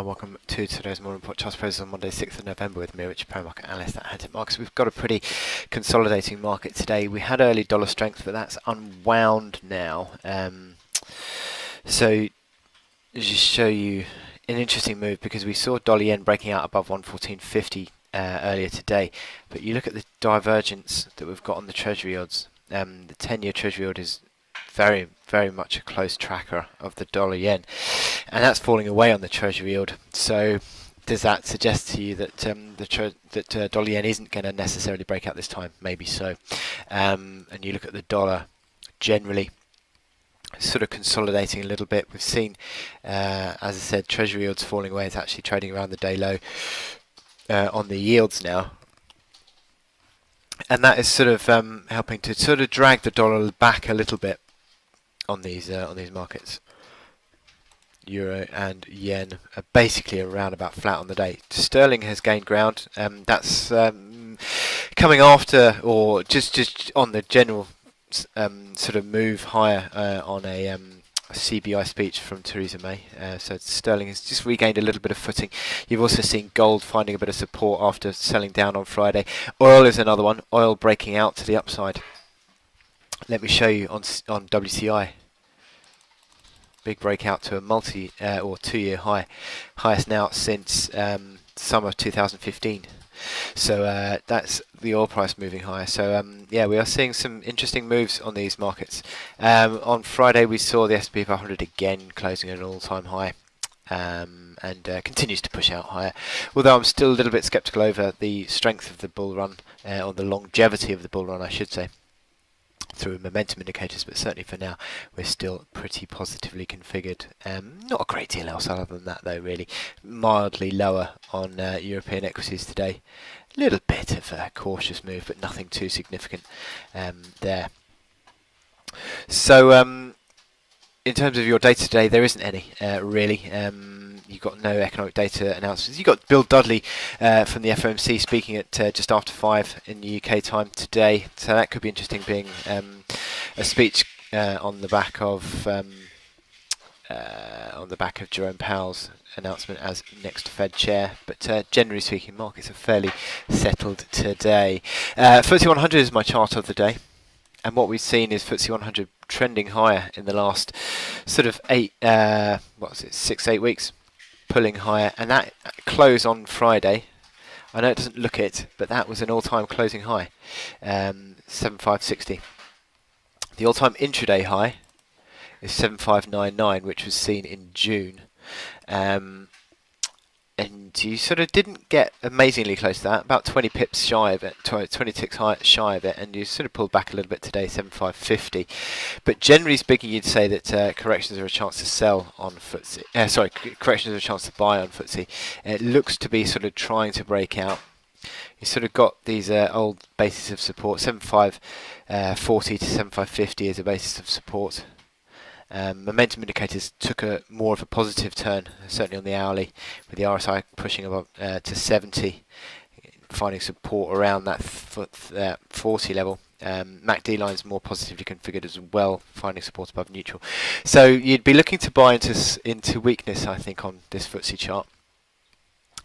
welcome to today's morning report. Charles Pros on Monday, 6th of November with me, Richard Market Analyst at Hantec Markets. We've got a pretty consolidating market today. We had early dollar strength, but that's unwound now. So just show you an interesting move because we saw dollar yen breaking out above 114.50 earlier today. But you look at the divergence that we've got on the Treasury odds. The 10-year Treasury yield is very much a close tracker of the dollar yen, and that's falling away on the Treasury yield. So does that suggest to you that dollar yen isn't going to necessarily break out this time? Maybe so. And you look at the dollar generally sort of consolidating a little bit. We've seen, as I said, Treasury yields falling away. It's actually trading around the day low on the yields now. And that is sort of helping to sort of drag the dollar back a little bit on these markets. Euro and yen are basically around about flat on the day. Sterling has gained ground. That's coming after, or just on the general sort of move higher on a CBI speech from Theresa May. So sterling has just regained a little bit of footing. You've also seen gold finding a bit of support after selling down on Friday. Oil is another one. Oil breaking out to the upside. Let me show you on WTI. Big breakout to a multi or 2-year high, highest now since summer 2015. So that's the oil price moving higher. So yeah, we are seeing some interesting moves on these markets. On Friday, we saw the S&P 500 again closing at an all-time high. And continues to push out higher. Although I'm still a little bit sceptical over the strength of the bull run, or the longevity of the bull run, I should say, through momentum indicators, but certainly for now we're still pretty positively configured. Not a great deal else other than that though, really. Mildly lower on European equities today. A little bit of a cautious move, but nothing too significant there. So in terms of your data today, there isn't any really. You've got no economic data announcements. You've got Bill Dudley from the FOMC speaking at just after 5 in the UK time today. So that could be interesting, being a speech on the back of Jerome Powell's announcement as next Fed chair. But generally speaking, markets are fairly settled today. FTSE 100 is my chart of the day. And what we've seen is FTSE 100 trending higher in the last sort of 6-8 weeks, pulling higher, and that close on Friday. I know it doesn't look it, but that was an all-time closing high, 7560. The all-time intraday high is 7599, which was seen in June. And you sort of didn't get amazingly close to that, about 20 pips shy of it, 20 ticks shy of it, and you sort of pulled back a little bit today, 7550. But generally speaking, you'd say that corrections are a chance to sell on FTSE. Corrections are a chance to buy on FTSE. It looks to be sort of trying to break out. You sort of got these old bases of support, 7540 to 7550 is a basis of support. Momentum indicators took more of a positive turn, certainly on the hourly, with the RSI pushing above to 70, finding support around that 40 level. MACD line's more positively configured as well, finding support above neutral. So you'd be looking to buy into weakness, I think, on this FTSE chart.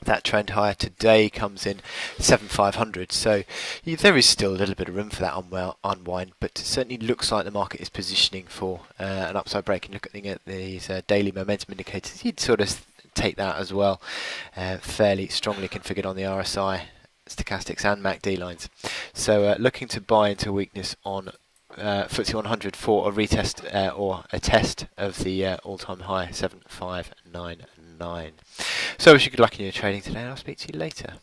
That trend higher today comes in 7500, so there is still a little bit of room for that unwind, but it certainly looks like the market is positioning for an upside break. And looking at these daily momentum indicators, you'd sort of take that as well, fairly strongly configured on the RSI, stochastics and MACD lines. So looking to buy into weakness on FTSE 100 for a retest or a test of the all-time high, 7599. So I wish you good luck in your trading today, and I'll speak to you later.